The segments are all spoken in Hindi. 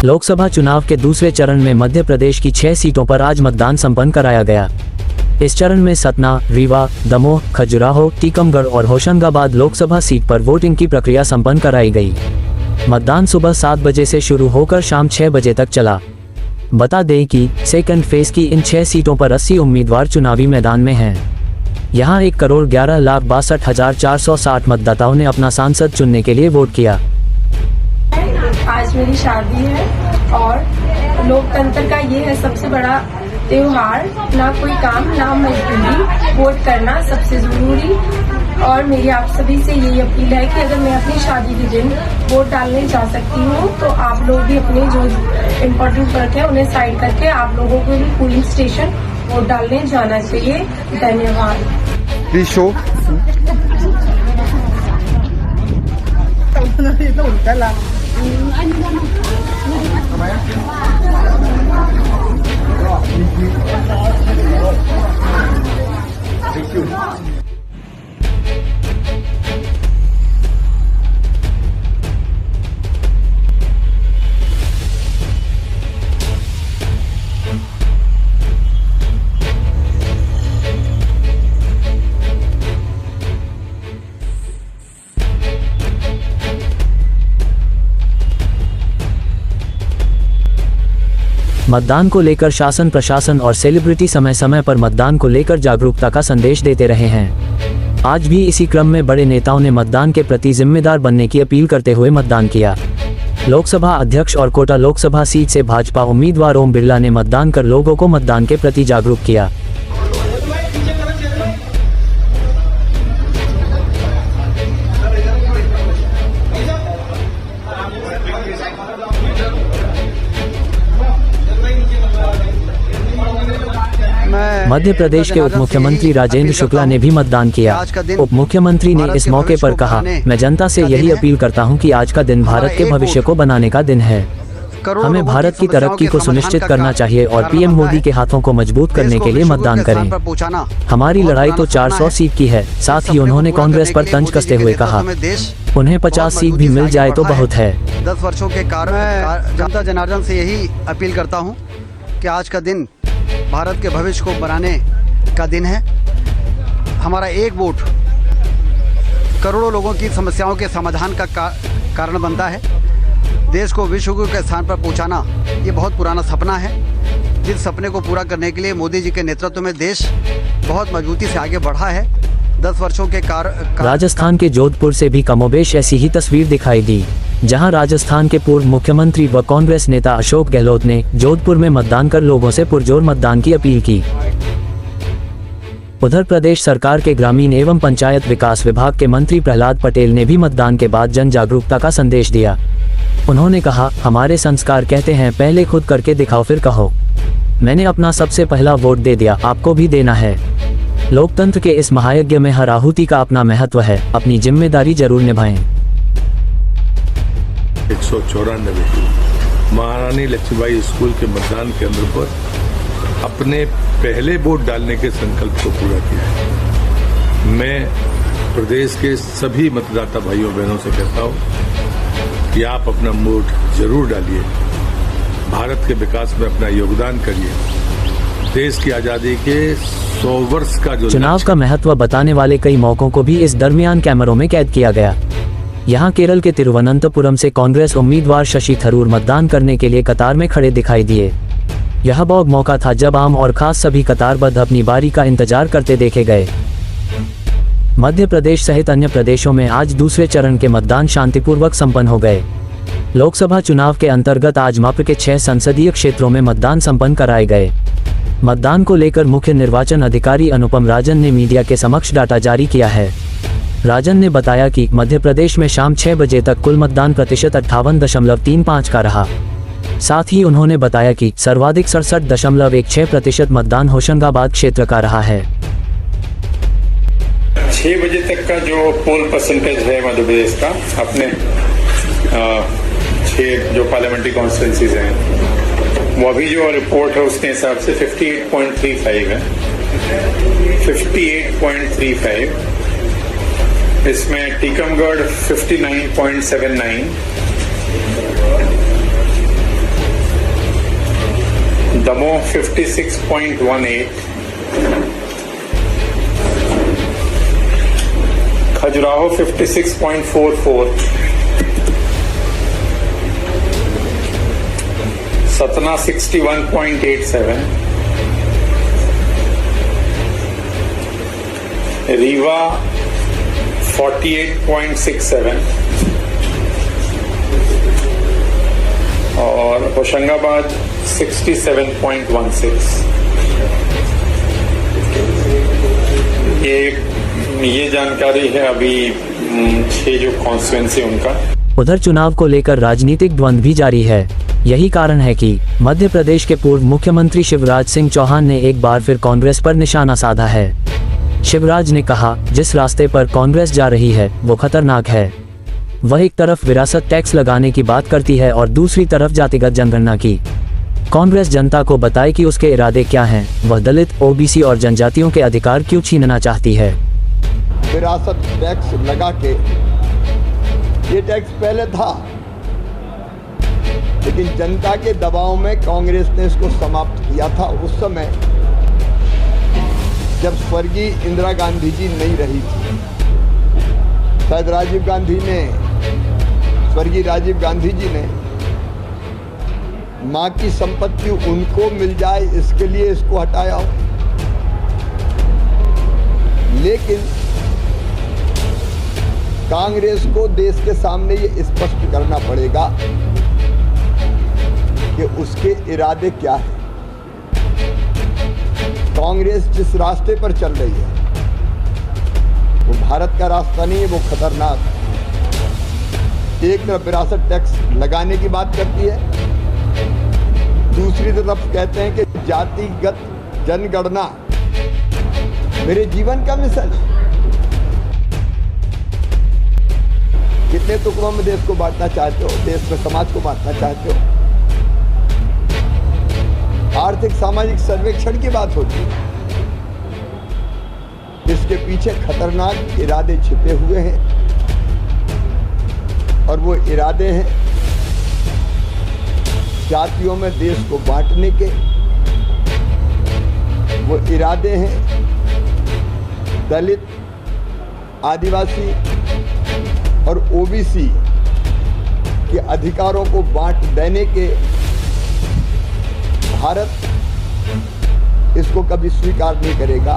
लोकसभा चुनाव के दूसरे चरण में मध्य प्रदेश की 6 सीटों पर आज मतदान संपन्न कराया गया। इस चरण में सतना, रीवा, दमोह, खजुराहो, टीकमगढ़ और होशंगाबाद लोकसभा सीट पर वोटिंग की प्रक्रिया संपन्न कराई गई। मतदान सुबह 7 बजे से शुरू होकर शाम 6 बजे तक चला। बता दें कि सेकंड फेज की इन 6 सीटों पर 80 उम्मीदवार चुनावी मैदान में हैं। यहां 1,11,62,460 मतदाताओं ने अपना सांसद चुनने के लिए वोट किया। आज मेरी शादी है और लोकतंत्र का ये है सबसे बड़ा त्योहार, ना कोई काम ना मजबूरी, वोट करना सबसे जरूरी। और मेरी आप सभी से यही अपील है कि अगर मैं अपनी शादी के दिन वोट डालने जा सकती हूँ तो आप लोग भी अपने जो इम्पोर्टेंट वर्क है उन्हें साइड करके आप लोगों को भी पोलिंग स्टेशन वोट डालने जाना चाहिए। धन्यवाद। मतदान को लेकर शासन प्रशासन और सेलिब्रिटी समय समय पर मतदान को लेकर जागरूकता का संदेश देते रहे हैं। आज भी इसी क्रम में बड़े नेताओं ने मतदान के प्रति जिम्मेदार बनने की अपील करते हुए मतदान किया। लोकसभा अध्यक्ष और कोटा लोकसभा सीट से भाजपा उम्मीदवार ओम बिरला ने मतदान कर लोगों को मतदान के प्रति जागरूक किया। मध्य प्रदेश के उप मुख्यमंत्री राजेंद्र शुक्ला ने भी मतदान किया। उप मुख्यमंत्री ने इस मौके पर कहा, मैं जनता से यही अपील करता हूं कि आज का दिन भारत के भविष्य को बनाने का दिन है। हमें भारत की तरक्की को सुनिश्चित करना चाहिए और पीएम मोदी के हाथों को मजबूत करने के लिए मतदान करें। हमारी लड़ाई तो 400 सीट की है। साथ ही उन्होंने कांग्रेस पर तंज कसते हुए कहा, उन्हें 50 सीट भी मिल जाए तो बहुत है। 10 वर्षों के कार्य में जनता जनार्दन से यही अपील करता हूँ कि आज का दिन भारत के भविष्य को बनाने का दिन है। हमारा एक वोट करोड़ों लोगों की समस्याओं के समाधान का कारण बनता है। देश को विश्व गुरु के स्थान पर पहुंचाना ये बहुत पुराना सपना है, जिस सपने को पूरा करने के लिए मोदी जी के नेतृत्व में देश बहुत मजबूती से आगे बढ़ा है। 10 वर्षों के राजस्थान के जोधपुर से भी कमोबेश ऐसी ही तस्वीर दिखाई दी, जहां राजस्थान के पूर्व मुख्यमंत्री व कांग्रेस नेता अशोक गहलोत ने जोधपुर में मतदान कर लोगों से पुरजोर मतदान की अपील की। उधर प्रदेश सरकार के ग्रामीण एवं पंचायत विकास विभाग के मंत्री प्रहलाद पटेल ने भी मतदान के बाद जन जागरूकता का संदेश दिया। उन्होंने कहा, हमारे संस्कार कहते हैं पहले खुद करके दिखाओ फिर कहो। मैंने अपना सबसे पहला वोट दे दिया, आपको भी देना है। लोकतंत्र के इस महायज्ञ में हर आहुति का अपना महत्व है, अपनी जिम्मेदारी जरूर निभाएं। 194 महारानी लक्ष्मीबाई स्कूल के मतदान केंद्र पर अपने पहले वोट डालने के संकल्प को पूरा किया है। मैं प्रदेश के सभी मतदाता भाइयों बहनों से कहता हूं कि आप अपना वोट जरूर डालिए, भारत के विकास में अपना योगदान करिए। देश की आजादी के 100 वर्ष का जो चुनाव का महत्व बताने वाले कई मौकों को भी इस दरमियान कैमरों में कैद किया गया। यहां केरल के तिरुवनंतपुरम से कांग्रेस उम्मीदवार शशि थरूर मतदान करने के लिए कतार में खड़े दिखाई दिए। यह वो मौका था जब आम और खास सभी कतारबद्ध अपनी बारी का इंतजार करते देखे गए। मध्य प्रदेश सहित अन्य प्रदेशों में आज दूसरे चरण के मतदान शांतिपूर्वक संपन्न हो गए। लोकसभा चुनाव के अंतर्गत आज मात्र के 6 संसदीय क्षेत्रों में मतदान संपन्न कराए गए। मतदान को लेकर मुख्य निर्वाचन अधिकारी अनुपम राजन ने मीडिया के समक्ष डाटा जारी किया है। राजन ने बताया कि मध्य प्रदेश में शाम 6 बजे तक कुल मतदान प्रतिशत 58.35 का रहा। साथ ही उन्होंने बताया कि सर्वाधिक 67.16% मतदान होशंगाबाद क्षेत्र का रहा है। 6 बजे तक का जो पोल परसेंटेज है मध्य प्रदेश का, अपने 6 जो पार्लियामेंट्री कॉन्स्टिट्यूंसीज हैं, वो अभी जो रिपोर्ट है उसके हिसाब से 58.35 है। 58.35। इसमें टीकमगढ़ 59.79, दमोह 56.18, खजुराहो 56.44, सतना 61.87, रीवा 48.67 और होशंगाबाद 67.16। ये जानकारी है अभी 6 जो कॉन्स्टिट्यूएंसी उनका। उधर चुनाव को लेकर राजनीतिक द्वंद्व भी जारी है। यही कारण है कि मध्य प्रदेश के पूर्व मुख्यमंत्री शिवराज सिंह चौहान ने एक बार फिर कांग्रेस पर निशाना साधा है। शिवराज ने कहा, जिस रास्ते पर कांग्रेस जा रही है वो खतरनाक है। वह एक तरफ विरासत टैक्स लगाने की बात करती है और दूसरी तरफ जातिगत जनगणना की। कांग्रेस जनता को बताए कि उसके इरादे क्या हैं, वह दलित, ओबीसी और जनजातियों के अधिकार क्यों छीनना चाहती है। विरासत टैक्स लगा के, ये टैक्स पहले था लेकिन जनता के दबाव में कांग्रेस ने इसको समाप्त किया था। उस समय जब स्वर्गीय इंदिरा गांधी जी नहीं रही थी, शायद स्वर्गीय राजीव गांधी जी ने मां की संपत्ति उनको मिल जाए इसके लिए इसको हटाया हो। लेकिन कांग्रेस को देश के सामने ये स्पष्ट करना पड़ेगा कि उसके इरादे क्या है। कांग्रेस जिस रास्ते पर चल रही है वो भारत का रास्ता नहीं है, वो खतरनाक है। एक तरफ विरासत टैक्स लगाने की बात करती है, दूसरी तरफ कहते हैं कि जातिगत जनगणना मेरे जीवन का मिशन है। कितने टुकड़ों में देश को बांटना चाहते हो, देश में समाज को बांटना चाहते हो। आर्थिक सामाजिक सर्वेक्षण की बात होती है, इसके पीछे खतरनाक इरादे छिपे हुए हैं और वो इरादे हैं जातियों में देश को बांटने के। वो इरादे हैं दलित, आदिवासी और ओबीसी के अधिकारों को बांट देने के। भारत इसको कभी स्वीकार नहीं करेगा,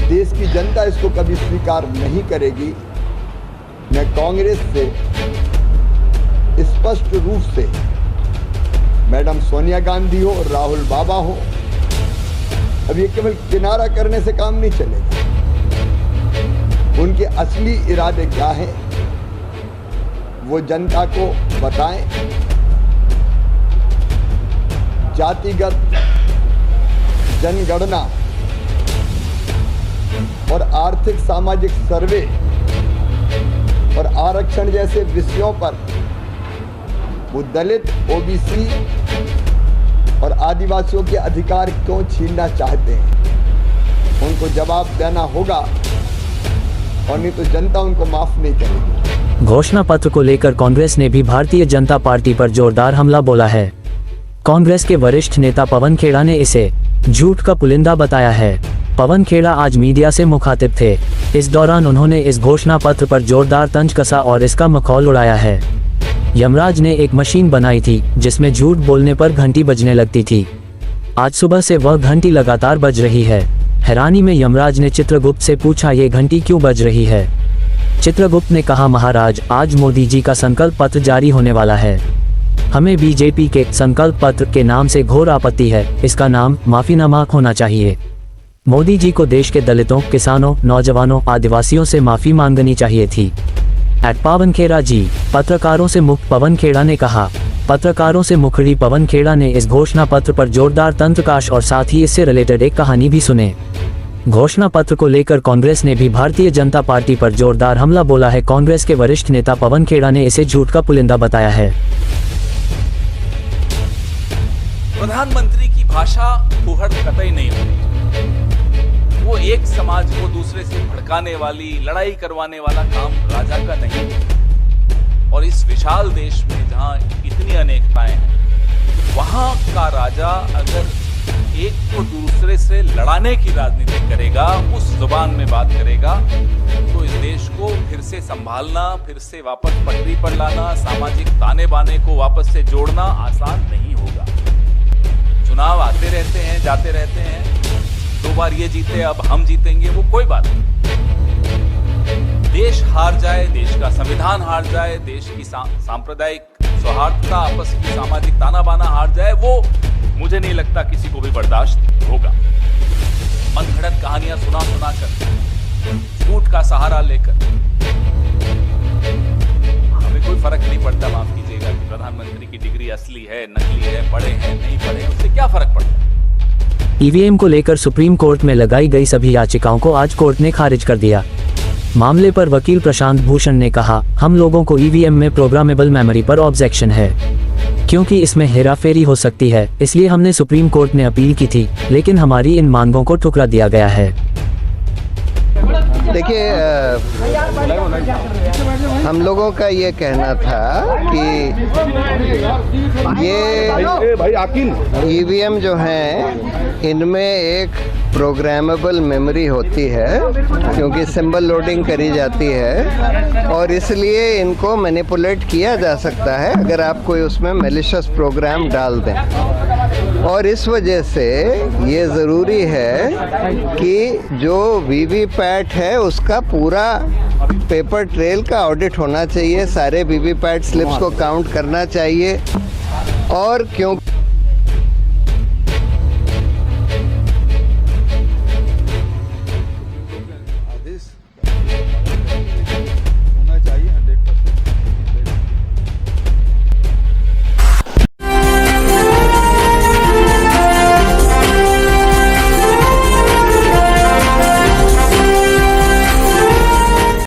देश की जनता इसको कभी स्वीकार नहीं करेगी। मैं कांग्रेस से स्पष्ट रूप से, मैडम सोनिया गांधी हो, राहुल बाबा हो, अब ये केवल किनारा करने से काम नहीं चलेगा। उनके असली इरादे क्या हैं वो जनता को बताएं। जातिगत जनगणना और आर्थिक सामाजिक सर्वे और आरक्षण जैसे विषयों पर वो दलित, ओबीसी और आदिवासियों के अधिकार क्यों छीनना चाहते हैं, उनको जवाब देना होगा और नहीं तो जनता उनको माफ नहीं करेगी। घोषणा पत्र को लेकर कांग्रेस ने भी भारतीय जनता पार्टी पर जोरदार हमला बोला है। कांग्रेस के वरिष्ठ नेता पवन खेड़ा ने इसे झूठ का पुलिंदा बताया है। पवन खेड़ा आज मीडिया से मुखातिब थे। इस दौरान उन्होंने इस घोषणा पत्र पर जोरदार तंज कसा और इसका मखौल उड़ाया है। यमराज ने एक मशीन बनाई थी जिसमें झूठ बोलने पर घंटी बजने लगती थी। आज सुबह से वह घंटी लगातार बज रही है। हैरानी में यमराज ने चित्रगुप्त से पूछा, ये घंटी क्यों बज रही है। चित्रगुप्त ने कहा, महाराज, आज मोदी जी का संकल्प पत्र जारी होने वाला है। हमें बीजेपी के संकल्प पत्र के नाम से घोर आपत्ति है। इसका नाम माफीनामा होना चाहिए। मोदी जी को देश के दलितों, किसानों, नौजवानों, आदिवासियों से माफी मांगनी चाहिए थी। पवन खेड़ा जी, पत्रकारों से मुक्त पवन खेड़ा ने कहा। पत्रकारों से मुखरी पवन खेड़ा ने इस घोषणा पत्र पर जोरदार तंत्रकाश और साथ ही इससे रिलेटेड एक कहानी भी सुने। घोषणा पत्र को लेकर कांग्रेस ने भी भारतीय जनता पार्टी पर जोरदार हमला बोला है। कांग्रेस के वरिष्ठ नेता पवन खेड़ा ने इसे झूठ का पुलिंदा बताया है। प्रधानमंत्री की भाषा फूहड़ कतई नहीं होनी। वो एक समाज को दूसरे से भड़काने वाली, लड़ाई करवाने वाला काम राजा का नहीं है। और इस विशाल देश में जहां इतनी अनेकताएं हैं, वहां का राजा अगर एक को दूसरे से लड़ाने की राजनीति करेगा, उस जुबान में बात करेगा, तो इस देश को फिर से संभालना, फिर से वापस पटरी पर लाना, सामाजिक ताने बाने को वापस से जोड़ना आसान नहीं होगा। चुनाव आते रहते हैं, जाते रहते हैं, 2 बार ये जीते, अब हम जीतेंगे, वो कोई बात नहीं। देश हार जाए, देश का संविधान हार जाए, देश की सांप्रदायिक सौहार्दता, आपस की सामाजिक ताना बाना हार जाए, वो मुझे नहीं लगता किसी को भी बर्दाश्त होगा। मनगढ़ंत कहानियां सुना कर, झूठ का सहारा लेकर हमें कोई फर्क नहीं पड़ता, माफ कीजिएगा, कि प्रधानमंत्री की डिग्री असली है, नकली है, पढ़े हैं, नहीं पढ़े, उससे क्या फर्क पड़ता। ईवीएम को लेकर सुप्रीम कोर्ट में लगाई गई सभी याचिकाओं को आज कोर्ट ने खारिज कर दिया। मामले पर वकील प्रशांत भूषण ने कहा, हम लोगों को ईवीएम में प्रोग्रामेबल मेमोरी पर ऑब्जेक्शन है, क्योंकि इसमें हेराफेरी हो सकती है, इसलिए हमने सुप्रीम कोर्ट ने अपील की थी, लेकिन हमारी इन मांगों को ठुकरा दिया गया है। देखिए, हम लोगों का ये कहना था कि ये ईवीएम जो हैं, इनमें एक प्रोग्रामेबल मेमोरी होती है, क्योंकि सिंबल लोडिंग करी जाती है, और इसलिए इनको मैनिपुलेट किया जा सकता है अगर आप कोई उसमें मैलिशियस प्रोग्राम डाल दें। और इस वजह से ये ज़रूरी है कि जो वीवीपैट है उसका पूरा पेपर ट्रेल का ऑडिट होना चाहिए, सारे वीवीपैट स्लिप्स को काउंट करना चाहिए। और क्योंकि